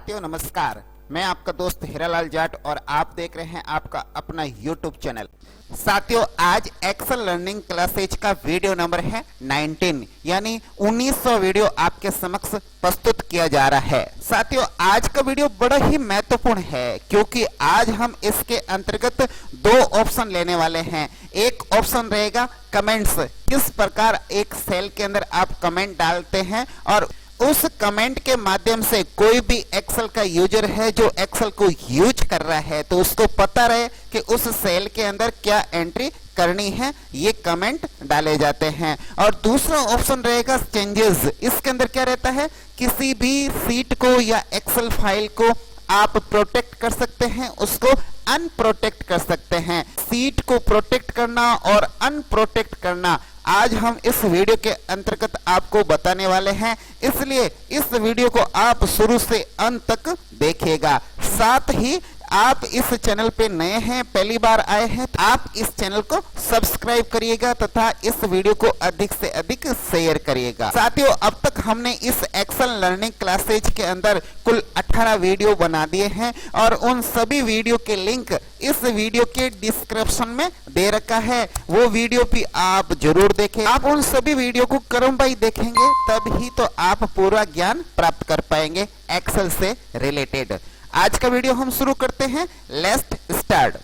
साथियों नमस्कार, मैं आपका दोस्त हीरालाल जाट और आप देख रहे हैं आपका अपना YouTube चैनल। साथियों आज एक्सेल लर्निंग क्लासेज का वीडियो नंबर है 19 यानी 1900 वीडियो आपके समक्ष प्रस्तुत किया जा रहा है। साथियों आज का वीडियो बड़ा ही महत्वपूर्ण है क्योंकि आज हम इसके अंतर्गत दो ऑप्शन लेने वाले हैं। एक ऑप्शन रहेगा कमेंट्स, किस प्रकार एक सेल के अंदर आप कमेंट डालते हैं और उस कमेंट के माध्यम से कोई भी एक्सेल का यूजर है जो एक्सेल को यूज कर रहा है तो उसको पता रहे कि उस सेल के अंदर क्या एंट्री करनी है, ये कमेंट डाले जाते हैं। और दूसरा ऑप्शन रहेगा चेंजेस। इसके अंदर क्या रहता है, किसी भी सीट को या एक्सेल फाइल को आप प्रोटेक्ट कर सकते हैं, उसको अनप्रोटेक्ट कर सकते हैं। सीट को प्रोटेक्ट करना और अनप्रोटेक्ट करना आज हम इस वीडियो के अंतर्गत आपको बताने वाले हैं, इसलिए इस वीडियो को आप शुरू से अंत तक देखिएगा। साथ ही आप इस चैनल पे नए हैं, पहली बार आए हैं तो आप इस चैनल को सब्सक्राइब करिएगा तथा इस वीडियो को अधिक से अधिक शेयर करिएगा। साथियों अब तक हमने इस एक्सेल लर्निंग क्लासेज के अंदर कुल 18 वीडियो बना दिए हैं और उन सभी वीडियो के लिंक इस वीडियो के डिस्क्रिप्शन में दे रखा है, वो वीडियो भी आप जरूर देखें। आप उन सभी वीडियो को क्रमवार देखेंगे तब ही तो आप पूरा ज्ञान प्राप्त कर पाएंगे एक्सेल से रिलेटेड। आज का वीडियो हम शुरू करते हैं, लेट्स स्टार्ट।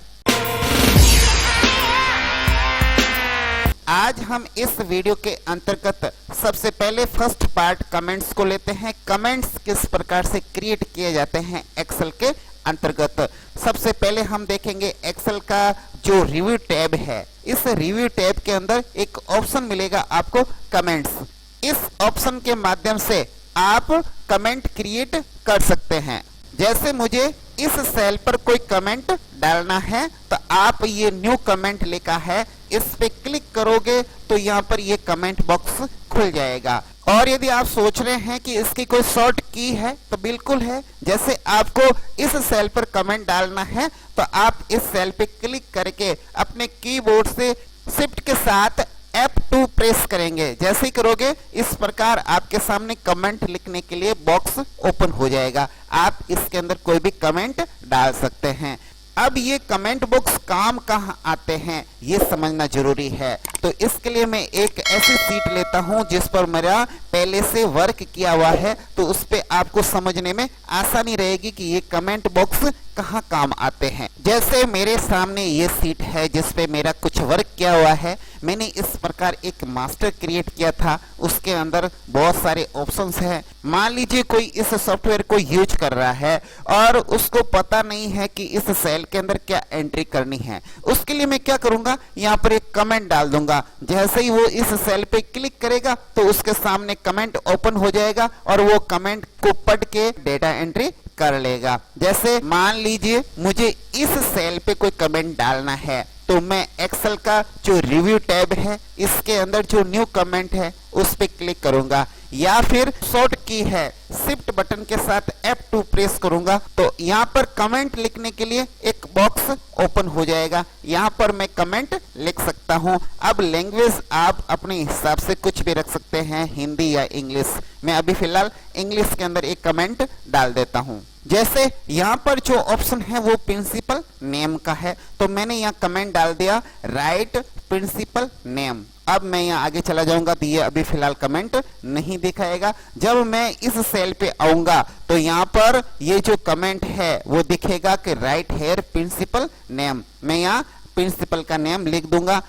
आज हम इस वीडियो के अंतर्गत सबसे पहले फर्स्ट पार्ट कमेंट्स को लेते हैं। कमेंट्स किस प्रकार से क्रिएट किए जाते हैं एक्सेल के अंतर्गत। सबसे पहले हम देखेंगे एक्सेल का जो रिव्यू टैब है, इस रिव्यू टैब के अंदर एक ऑप्शन मिलेगा आपको कमेंट्स। इस ऑप्शन के माध्यम से आप कमेंट क्रिएट कर सकते हैं। जैसे मुझे इस सेल पर कोई कमेंट डालना है तो आप ये न्यू कमेंट लिखा है, इस पे क्लिक करोगे तो यहाँ पर ये कमेंट बॉक्स खुल जाएगा। और यदि आप सोच रहे हैं कि इसकी कोई शॉर्ट की है तो बिल्कुल है। जैसे आपको इस सेल पर कमेंट डालना है तो आप इस सेल पे क्लिक करके अपने कीबोर्ड से शिफ्ट के साथ F2 प्रेस करेंगे। जैसे ही करोगे इस प्रकार आपके सामने कमेंट लिखने के लिए बॉक्स ओपन हो जाएगा। आप इसके अंदर कोई भी कमेंट डाल सकते हैं। अब ये कमेंट बॉक्स काम कहाँ आते हैं ये समझना जरूरी है, तो इसके लिए मैं एक ऐसी सीट लेता हूं जिस पर मेरा पहले से वर्क किया हुआ है, तो उस पे आपको समझने में आसानी रहेगी कि ये कमेंट बॉक्स कहाँ काम आते हैं। जैसे मेरे सामने ये सीट है जिस पे मेरा कुछ वर्क किया हुआ है। मैंने इस प्रकार एक मास्टर क्रिएट किया था, उसके अंदर बहुत सारे ऑप्शंस हैं। मान लीजिए कोई इस सॉफ्टवेयर को यूज कर रहा है और उसको पता नहीं है कि इस सेल के अंदर क्या एंट्री करनी है। उसके लिए मैं क्या करूंगा, यहाँ पर एक कमेंट डाल दूंगा। जैसे ही वो इस सेल पे क्लिक करेगा तो उसके सामने कमेंट ओपन हो जाएगा और वो कमेंट को पढ़ के डेटा एंट्री कर लेगा। जैसे मान लीजिए मुझे इस सेल पे कोई कमेंट डालना है तो मैं एक्सेल का जो रिव्यू टैब है इसके अंदर जो न्यू कमेंट है उस पे क्लिक करूंगा, या फिर शॉर्ट की है शिफ्ट बटन के साथ F2 प्रेस करूंगा तो यहाँ पर कमेंट लिखने के लिए एक बॉक्स ओपन हो जाएगा। यहाँ पर मैं कमेंट लिख सकता हूँ। अब लैंग्वेज आप अपने हिसाब से कुछ भी रख सकते हैं, हिंदी या इंग्लिश। मैं अभी फिलहाल इंग्लिश के अंदर एक कमेंट डाल देता हूँ। जैसे यहाँ पर जो ऑप्शन है वो प्रिंसिपल नेम का है, तो मैंने यहाँ कमेंट डाल दिया राइट प्रिंसिपल नेम। अब मैं यहाँ आगे चला जाऊंगा तो ये अभी फिलहाल कमेंट नहीं दिखाएगा। जब मैं इस सेल पे आऊंगा तो यहाँ पर ये जो कमेंट है वो दिखेगा कि राइट हेयर प्रिंसिपल नेम। मैं यहाँ प्रिंसिपल का नेम लिख दूंगा।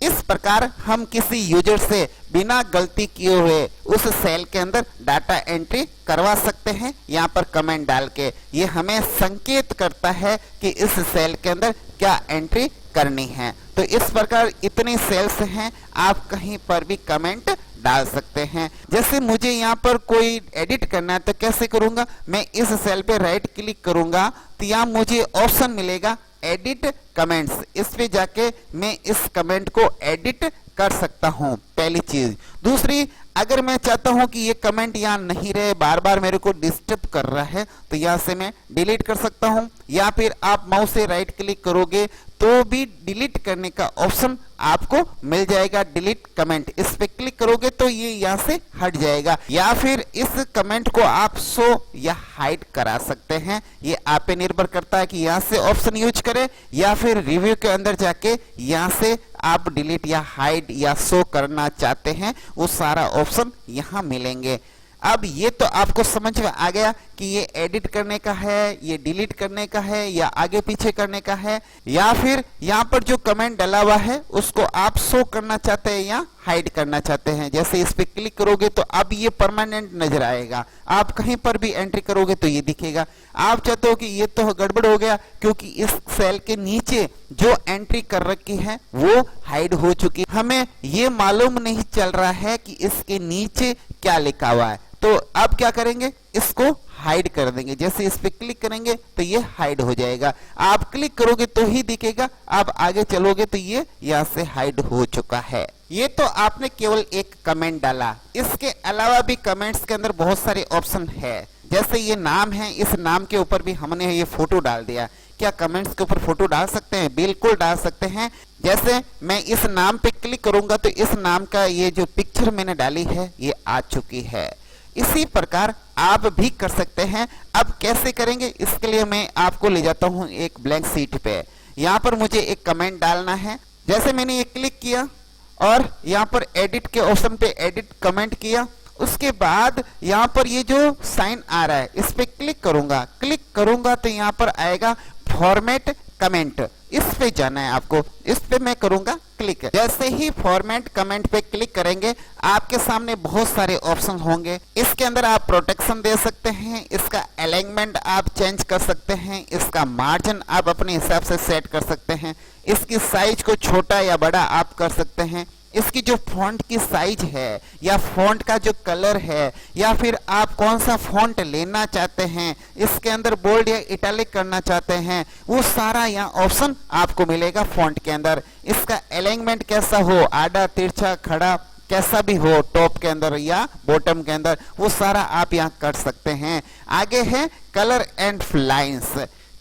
इस प्रकार हम किसी यूजर से बिना गलती किए हुए उस सेल के अंदर डाटा एंट्री करवा सकते हैं यहाँ पर कमेंट डाल के। ये हमें संकेत करता है कि इस सेल के अंदर क्या एंट्री करनी है। तो इस प्रकार इतने सेल्स हैं, आप कहीं पर भी कमेंट डाल सकते हैं। जैसे मुझे यहाँ पर कोई एडिट करना है तो कैसे करूंगा, मैं इस सेल पे राइट क्लिक करूंगा तो यहाँ मुझे ऑप्शन मिलेगा एडिट कमेंट्स। इस पे जाके मैं इस कमेंट को एडिट कर सकता हूं, पहली चीज। दूसरी, अगर मैं चाहता हूं कि ये कमेंट यहाँ नहीं रहे, बार बार मेरे को डिस्टर्ब कर रहा है, तो यहाँ से मैं डिलीट कर सकता हूं। या फिर आप माउस से राइट क्लिक करोगे तो भी डिलीट करने का ऑप्शन आपको मिल जाएगा डिलीट कमेंट। इस पे क्लिक करोगे तो ये यहाँ से हट जाएगा, या फिर इस कमेंट को आप शो या हाइड करा सकते हैं। ये आप पे निर्भर करता है कि यहाँ से ऑप्शन यूज करें या फिर रिव्यू के अंदर जाके यहाँ से आप डिलीट या हाइड या शो करना चाहते हैं, वो सारा ऑप्शन यहाँ मिलेंगे। अब ये तो आपको समझ में आ गया कि ये एडिट करने का है, ये डिलीट करने का है, या आगे पीछे करने का है, या फिर यहाँ पर जो कमेंट डला हुआ है उसको आप शो करना चाहते हैं या हाइड करना चाहते हैं। जैसे इस पे क्लिक करोगे तो अब ये परमानेंट नजर आएगा, आप कहीं पर भी एंट्री करोगे तो ये दिखेगा। आप चाहते हो कि ये तो गड़बड़ हो गया क्योंकि इस सेल के नीचे जो एंट्री कर रखी है वो हाइड हो चुकी, हमें ये मालूम नहीं चल रहा है कि इसके नीचे क्या लिखा हुआ है, तो अब क्या करेंगे, इसको हाइड कर देंगे। जैसे इस पे क्लिक करेंगे तो ये हाइड हो जाएगा, आप क्लिक करोगे तो ही दिखेगा, आप आगे चलोगे तो ये यहाँ से हाइड हो चुका है। ये तो आपने केवल एक कमेंट डाला, इसके अलावा भी कमेंट्स के अंदर बहुत सारे ऑप्शन है। जैसे ये नाम है, इस नाम के ऊपर भी हमने ये फोटो डाल दिया। क्या कमेंट्स के ऊपर फोटो डाल सकते हैं? बिल्कुल डाल सकते हैं। जैसे मैं इस नाम पे क्लिक करूंगा तो इस नाम का ये जो पिक्चर मैंने डाली है ये आ चुकी है। इसी प्रकार आप भी कर सकते हैं। अब कैसे करेंगे, इसके लिए मैं आपको ले जाता हूं एक ब्लैंक शीट पे। यहाँ पर मुझे एक कमेंट डालना है। जैसे मैंने ये क्लिक किया और यहाँ पर एडिट के ऑप्शन पे एडिट कमेंट किया, उसके बाद यहाँ पर ये जो साइन आ रहा है इस पे क्लिक करूंगा तो यहाँ पर आएगा फॉर्मेट कमेंट, इस पे जाना है आपको। इस पे मैं करूंगा क्लिक। जैसे ही फॉर्मेट कमेंट पे क्लिक करेंगे आपके सामने बहुत सारे ऑप्शन होंगे। इसके अंदर आप प्रोटेक्शन दे सकते हैं, इसका अलाइनमेंट आप चेंज कर सकते हैं, इसका मार्जिन आप अपने हिसाब से सेट कर सकते हैं, इसकी साइज को छोटा या बड़ा आप कर सकते हैं, इसकी जो फॉन्ट की साइज है या फॉन्ट का जो कलर है, या फिर आप कौन सा फॉन्ट लेना चाहते हैं, इसके अंदर बोल्ड या इटैलिक करना चाहते हैं, वो सारा यहाँ ऑप्शन आपको मिलेगा फॉन्ट के अंदर। इसका अलाइनमेंट कैसा हो, आड़ा तिरछा खड़ा कैसा भी हो, टॉप के अंदर या बॉटम के अंदर, वो सारा आप यहाँ कर सकते हैं। आगे है colour and lines.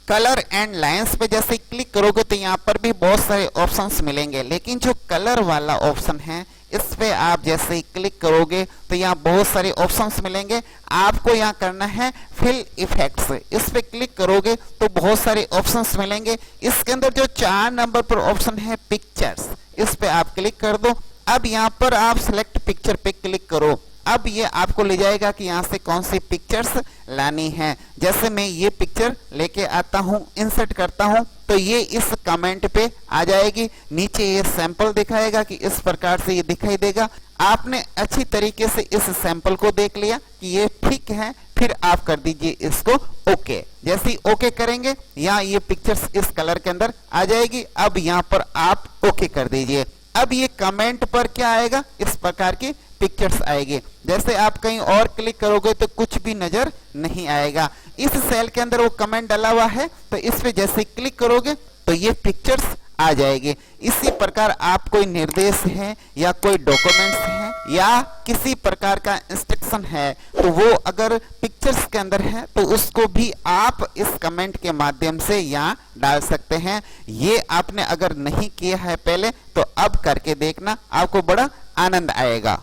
Colour and lines पे जैसे क्लिक करोगे तो यहाँ पर भी बहुत सारे ऑप्शंस मिलेंगे, लेकिन जो कलर वाला ऑप्शन है इस पे आप जैसे ही क्लिक करोगे तो यहाँ बहुत सारे ऑप्शंस मिलेंगे। आपको यहाँ करना है फिल इफेक्ट्स। इस पे क्लिक करोगे तो बहुत सारे ऑप्शंस मिलेंगे। इसके अंदर जो 4 नंबर पर ऑप्शन है पिक्चर्स, इस पे आप क्लिक कर दो। अब यहाँ पर आप सिलेक्ट पिक्चर पे क्लिक करो। अब ये आपको ले जाएगा कि यहाँ से कौन सी पिक्चर्स लानी है। जैसे मैं ये पिक्चर लेके आता हूँ, इंसर्ट करता हूँ तो ये इस कमेंट पे आ जाएगी। नीचे ये सैंपल दिखाएगा कि इस प्रकार से ये दिखाई देगा। आपने अच्छी तरीके से इस सैंपल को देख लिया कि ये ठीक है, फिर आप कर दीजिए इसको ओके। जैसे ही ओके करेंगे यहाँ ये पिक्चर्स इस कलर के अंदर आ जाएगी। अब यहाँ पर आप ओके कर दीजिए। अब ये कमेंट पर क्या आएगा, इस प्रकार की पिक्चर्स आएगी। जैसे आप कहीं और क्लिक करोगे तो कुछ भी नजर नहीं आएगा। इस सेल के अंदर वो कमेंट डाला हुआ है तो इस पे जैसे क्लिक करोगे तो ये पिक्चर्स आ जाएगी। इसी प्रकार आप कोई निर्देश है या कोई डॉक्यूमेंट्स है या किसी प्रकार का इंस्ट्रक्शन है तो वो अगर पिक्चर्स के अंदर है तो उसको भी आप इस कमेंट के माध्यम से यहाँ डाल सकते हैं। ये आपने अगर नहीं किया है पहले तो अब करके देखना, आपको बड़ा आनंद आएगा।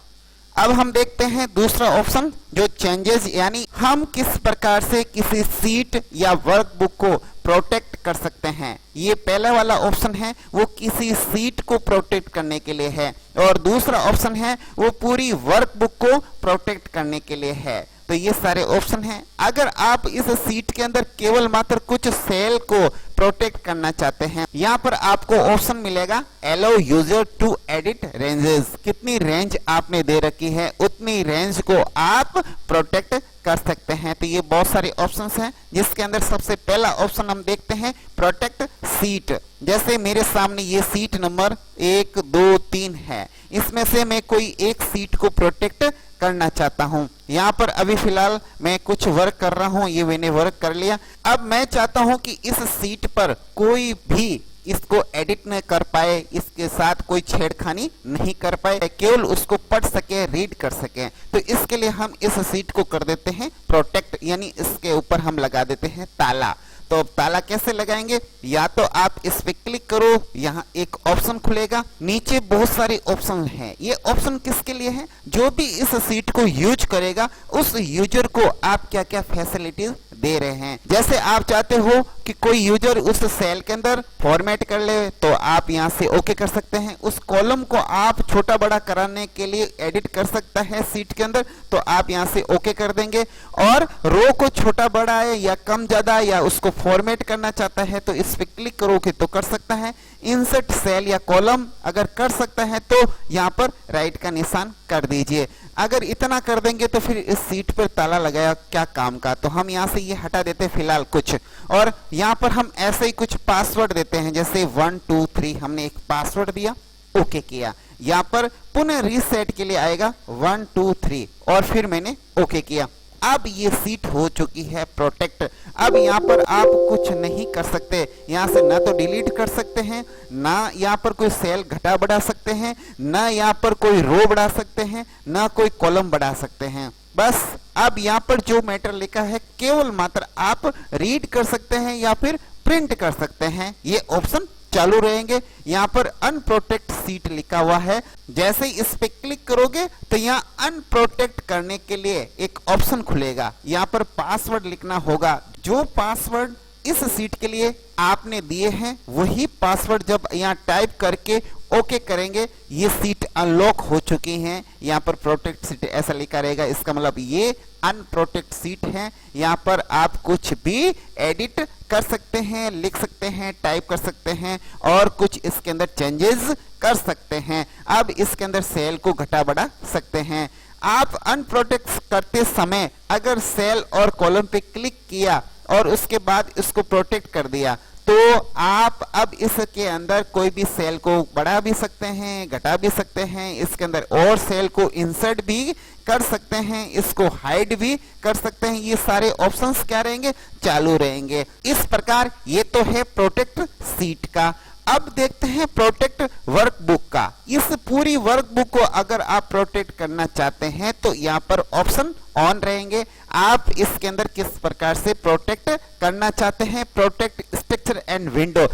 अब हम देखते हैं दूसरा ऑप्शन जो चेंजेस, यानी हम किस प्रकार से किसी सीट या वर्कबुक को प्रोटेक्ट कर सकते हैं। ये पहला वाला ऑप्शन है वो किसी सीट को प्रोटेक्ट करने के लिए है, और दूसरा ऑप्शन है वो पूरी वर्कबुक को प्रोटेक्ट करने के लिए है। तो ये सारे ऑप्शन हैं। अगर आप इस सीट के अंदर केवल मात्र कुछ सेल को प्रोटेक्ट करना चाहते हैं, यहाँ पर आपको ऑप्शन मिलेगा allow user to edit ranges. कितनी रेंज आपने दे रखी है उतनी रेंज को आप प्रोटेक्ट कर सकते हैं। तो ये बहुत सारे ऑप्शंस हैं, जिसके अंदर सबसे पहला ऑप्शन हम देखते हैं प्रोटेक्ट सीट। जैसे मेरे सामने ये सीट नंबर 1, 2, 3 है, इसमें से मैं कोई एक सीट को प्रोटेक्ट करना चाहता हूं। यहाँ पर अभी फिलहाल मैं कुछ वर्क कर रहा हूं, ये मैंने वर्क कर लिया। अब मैं चाहता हूं कि इस सीट पर कोई भी इसको एडिट न कर पाए, इसके साथ कोई छेड़खानी नहीं कर पाए, केवल उसको पढ़ सके, रीड कर सके। तो इसके लिए हम इस सीट को कर देते हैं प्रोटेक्ट, यानी इसके ऊपर हम लगा देते हैं ताला। तो अब ताला कैसे लगाएंगे? या तो आप इस पे क्लिक करो, यहाँ एक ऑप्शन खुलेगा, नीचे बहुत सारे ऑप्शन हैं। ये ऑप्शन किसके लिए है? जो भी इस सीट को यूज करेगा उस यूजर को आप क्या क्या फैसिलिटीज दे रहे हैं। जैसे आप चाहते हो कि कोई यूजर उस सेल के अंदर फॉर्मेट कर ले तो आप यहाँ से ओके कर सकते हैं। उस कॉलम को आप छोटा बड़ा कराने के लिए एडिट कर सकता है सीट के अंदर, तो आप यहाँ से ओके कर देंगे। और रो को छोटा बड़ा है या कम ज्यादा या उसको फॉर्मेट करना चाहता है तो इस पे क्लिक करोगे तो कर सकता है। इंसर्ट सेल या कॉलम अगर कर सकता है तो यहाँ पर राइट का निशान कर दीजिए। अगर इतना कर देंगे तो फिर इस सीट पर ताला लगाया क्या काम का, तो हम यहाँ से ये हटा देते हैं फिलहाल कुछ। और यहाँ पर हम ऐसे ही कुछ पासवर्ड देते हैं, जैसे 1 2 3 हमने एक पासवर्ड दिया, ओके किया। यहाँ पर पुनः रीसेट के लिए आएगा 1 2 3 और फिर मैंने ओके किया। अब ये सीट हो चुकी है प्रोटेक्ट। अब यहाँ पर आप कुछ नहीं कर सकते, यहाँ से ना तो डिलीट कर सकते हैं, ना यहाँ पर कोई सेल घटा बढ़ा सकते हैं, ना यहाँ पर कोई रो बढ़ा सकते हैं, ना कोई कॉलम बढ़ा सकते हैं। बस अब यहाँ पर जो मैटर लिखा है केवल मात्र आप रीड कर सकते हैं या फिर प्रिंट कर सकते हैं, ये ऑप्शन चालू रहेंगे। यहाँ पर अनप्रोटेक्ट सीट लिखा हुआ है, जैसे ही इस पे क्लिक करोगे तो यहाँ अनप्रोटेक्ट करने के लिए एक ऑप्शन खुलेगा। यहाँ पर पासवर्ड लिखना होगा, जो पासवर्ड इस सीट के लिए आपने दिए हैं वही पासवर्ड जब यहाँ टाइप करके ओके करेंगे ये सीट अनलॉक हो चुकी हैं। यहाँ पर प्रोटेक्ट सीट ऐसा लिखा रहेगा, इसका मतलब ये अनप्रोटेक्ट सीट है। यहाँ पर आप कुछ भी एडिट कर सकते हैं, लिख सकते हैं, टाइप कर सकते हैं और कुछ इसके अंदर चेंजेस कर सकते हैं। अब इसके अंदर सेल को घटा बढ़ा सकते हैं। आप अनप्रोटेक्ट करते समय अगर सेल और कॉलम पे क्लिक किया और उसके बाद इसको प्रोटेक्ट कर दिया तो आप अब इसके अंदर कोई भी सेल को बढ़ा भी सकते हैं, घटा भी सकते हैं, इसके अंदर और सेल को इंसर्ट भी कर सकते हैं, इसको हाइड भी कर सकते हैं। ये सारे ऑप्शंस क्या रहेंगे? चालू रहेंगे। इस प्रकार ये तो है प्रोटेक्ट सीट का। अब देखते हैं प्रोटेक्ट वर्कबुक का। इस पूरी वर्कबुक को अगर आप प्रोटेक्ट करना चाहते हैं तो यहाँ पर ऑप्शन ऑन रहेंगे। आप इसके अंदर किस प्रकार से प्रोटेक्ट करना चाहते हैं, प्रोटेक्ट स्ट्रक्चर एंड विंडो।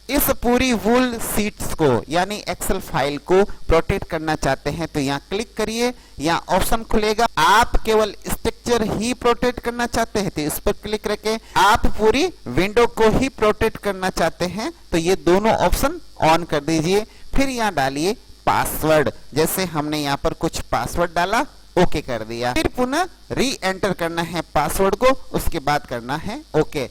इस पूरी वूल सीट्स को यानी एक्सेल फाइल को प्रोटेक्ट करना चाहते हैं तो यहाँ क्लिक करिए, यहाँ ऑप्शन खुलेगा। आप केवल स्ट्रक्चर ही प्रोटेक्ट करना चाहते हैं तो इस पर क्लिक रखें। आप पूरी विंडो को ही प्रोटेक्ट करना चाहते हैं तो ये दोनों ऑप्शन ऑन कर दीजिए। फिर यहाँ डालिए पासवर्ड, जैसे हमने यहाँ पर कुछ पासवर्ड डाला, ओके कर दिया। फिर पुनः री एंटर करना है पासवर्ड को, उसके बाद करना है ओके।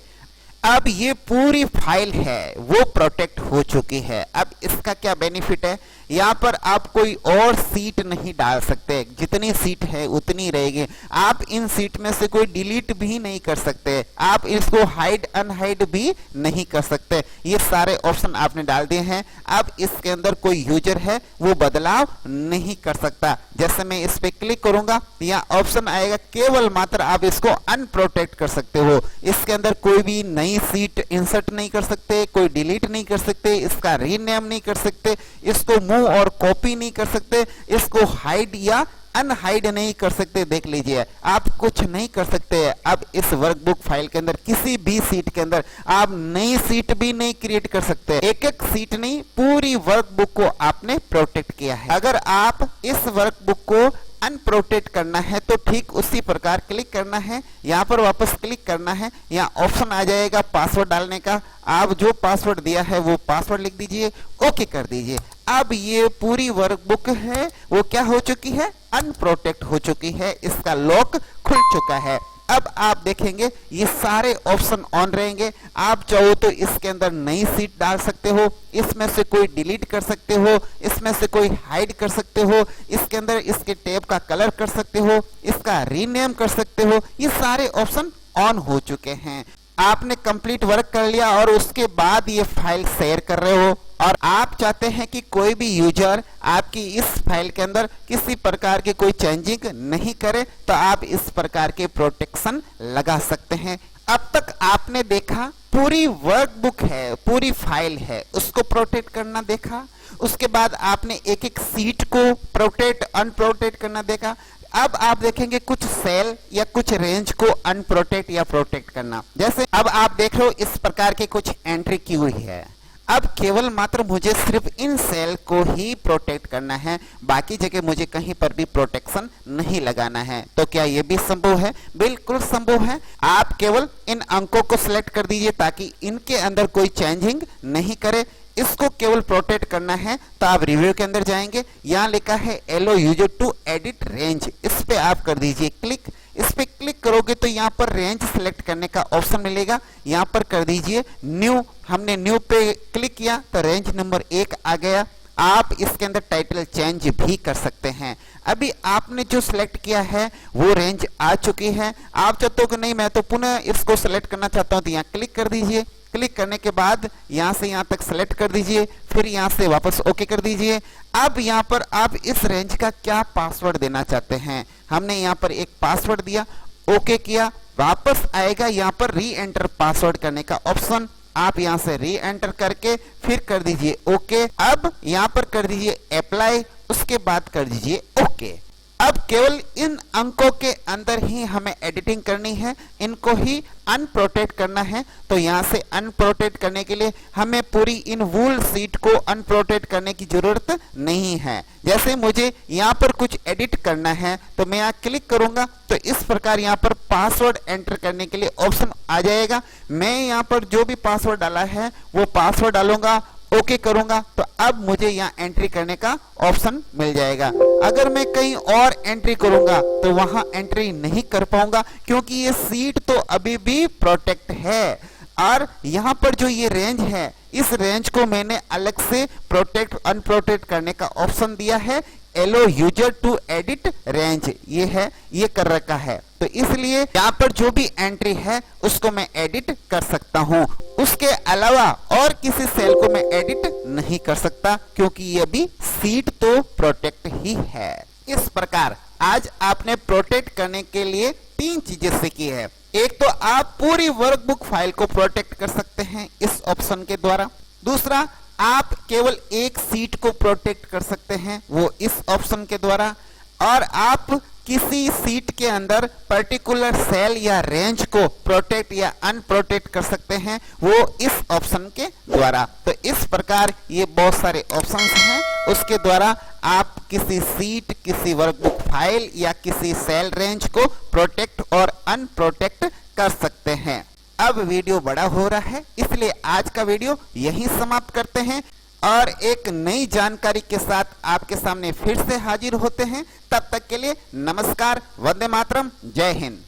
अब ये पूरी फाइल है वो प्रोटेक्ट हो चुकी है। अब इसका क्या बेनिफिट है? यहाँ पर आप कोई और सीट नहीं डाल सकते, जितनी सीट है उतनी रहेगी। आप इन सीट में से कोई डिलीट भी नहीं कर सकते, आप इसको हाइड अनहाइड भी नहीं कर सकते। ये सारे ऑप्शन आपने डाल दिए हैं। अब इसके अंदर कोई यूजर है वो बदलाव नहीं कर सकता। जैसे मैं इस पे क्लिक करूंगा यहाँ ऑप्शन आएगा, केवल मात्र आप इसको अनप्रोटेक्ट कर सकते हो। इसके अंदर कोई भी नई सीट इंसर्ट नहीं कर सकते, कोई डिलीट नहीं कर सकते, इसका रीनेम नहीं कर सकते, इसको मूव और कॉपी नहीं कर सकते, इसको हाइड या अनहाइड नहीं कर सकते। देख लीजिए आप कुछ नहीं कर सकते। अब इस वर्कबुक फाइल के अंदर किसी भी सीट के अंदर आप नई सीट भी नहीं क्रिएट कर सकते। एक एक सीट नहीं, पूरी वर्कबुक को आपने प्रोटेक्ट किया है। अगर आप इस वर्कबुक को अनप्रोटेक्ट करना है तो ठीक उसी प्रकार क्लिक करना है, यहाँ पर वापस क्लिक करना है, यहाँ ऑप्शन आ जाएगा पासवर्ड डालने का। आप जो पासवर्ड दिया है वो पासवर्ड लिख दीजिए, ओके कर दीजिए। अब ये पूरी वर्कबुक है वो क्या हो चुकी है? अनप्रोटेक्ट हो चुकी है, इसका लॉक खुल चुका है। अब आप देखेंगे ये सारे ऑप्शन ऑन रहेंगे। आप चाहो तो इसके अंदर नई सीट डाल सकते हो, इसमें से कोई डिलीट कर सकते हो, इसमें से कोई हाइड कर सकते हो, इसके अंदर इसके टैब का कलर कर सकते हो, इसका रीनेम कर सकते हो। ये सारे ऑप्शन ऑन हो चुके हैं। आपने कंप्लीट वर्क कर लिया और उसके बाद ये फाइल शेयर कर रहे हो और आप चाहते हैं कि कोई भी यूजर आपकी इस फाइल के अंदर किसी प्रकार के कोई चेंजिंग नहीं करे, तो आप इस प्रकार के प्रोटेक्शन लगा सकते हैं। अब तक आपने देखा पूरी वर्कबुक है, पूरी फाइल है, उसको प्रोटेक्ट करना देखा। उसके बाद आपने एक एक सीट को प्रोटेक्ट अनप्रोटेक्ट करना देखा। अब आप देखेंगे कुछ सेल या कुछ रेंज को अनप्रोटेक्ट या प्रोटेक्ट करना। जैसे अब आप देख रहे हो इस प्रकार के कुछ एंट्री की हुई है। अब केवल मात्र मुझे सिर्फ इन सेल को ही प्रोटेक्ट करना है, बाकी जगह मुझे कहीं पर भी प्रोटेक्शन नहीं लगाना है। तो क्या ये भी संभव है? बिल्कुल संभव है। आप केवल इन अंकों को सिलेक्ट कर दीजिए ताकि इनके अंदर कोई चेंजिंग नहीं करे। इसको केवल प्रोटेक्ट करना है तो आप रिव्यू के अंदर जाएंगे, यहाँ लिखा है allow user to edit range, इस पे आप कर दीजिए क्लिक। इस पे क्लिक करोगे तो यहाँ पर रेंज सिलेक्ट करने का ऑप्शन मिलेगा, यहाँ पर कर दीजिए न्यू। हमने न्यू पे क्लिक किया तो रेंज नंबर 1 आ गया। आप इसके अंदर टाइटल चेंज भी कर सकते हैं। अभी आपने जो सिलेक्ट किया है वो रेंज आ चुकी है। आप चाहते हो कि नहीं मैं तो पुनः इसको सिलेक्ट करना चाहता हूं, तो यहाँ क्लिक कर दीजिए। क्लिक करने के बाद यहाँ से यहाँ तक सेलेक्ट कर दीजिए, फिर यहाँ से वापस ओके कर दीजिए। अब यहाँ पर आप इस रेंज का क्या पासवर्ड देना चाहते हैं, हमने यहाँ पर एक पासवर्ड दिया, ओके किया, वापस आएगा यहाँ पर री एंटर पासवर्ड करने का ऑप्शन। आप यहाँ से री एंटर करके फिर कर दीजिए ओके। अब यहाँ पर कर दीजिए अप्लाई, उसके बाद कर दीजिए ओके। अब केवल इन अंकों के अंदर ही हमें एडिटिंग करनी है, इनको ही अनप्रोटेक्ट करना है। तो यहाँ से अनप्रोटेक्ट करने के लिए हमें पूरी इन वूल सीट को अनप्रोटेक्ट करने की जरूरत नहीं है। जैसे मुझे यहाँ पर कुछ एडिट करना है तो मैं यहाँ क्लिक करूंगा तो इस प्रकार यहाँ पर पासवर्ड एंटर करने के लिए ऑप्शन आ जाएगा। मैं यहाँ पर जो भी पासवर्ड डाला है वो पासवर्ड डालूंगा, ओके करूंगा तो अब मुझे यहाँ एंट्री करने का ऑप्शन मिल जाएगा। अगर मैं कहीं और एंट्री करूंगा तो वहां एंट्री नहीं कर पाऊंगा क्योंकि ये सीट तो अभी भी प्रोटेक्ट है। और यहाँ पर जो ये रेंज है इस रेंज को मैंने अलग से प्रोटेक्ट अनप्रोटेक्ट करने का ऑप्शन दिया है। Allow user to edit range ये है, ये कर रखा है। तो इसलिए यहाँ पर जो भी एंट्री है उसको मैं एडिट कर सकता हूँ। उसके अलावा और किसी सेल को मैं एडिट नहीं कर सकता क्योंकि ये भी सीट तो प्रोटेक्ट ही है। इस प्रकार आज आपने प्रोटेक्ट करने के लिए 3 चीजें सीखी है। एक तो आप पूरी वर्कबुक फाइल को प्रोटेक्ट कर सकते हैं इस ऑप्शन के द्वारा। दूसरा, आप केवल एक सीट को प्रोटेक्ट कर सकते हैं वो इस ऑप्शन के द्वारा। और आप किसी सीट के अंदर पर्टिकुलर सेल या रेंज को प्रोटेक्ट या अनप्रोटेक्ट कर सकते हैं वो इस ऑप्शन के द्वारा। तो इस प्रकार ये बहुत सारे ऑप्शंस हैं, उसके द्वारा आप किसी सीट, किसी वर्कबुक फाइल या किसी सेल रेंज को प्रोटेक्ट और अनप्रोटेक्ट कर सकते हैं। अब वीडियो बड़ा हो रहा है इसलिए आज का वीडियो यहीं समाप्त करते हैं और एक नई जानकारी के साथ आपके सामने फिर से हाजिर होते हैं। तब तक के लिए नमस्कार, वंदे मातरम, जय हिंद।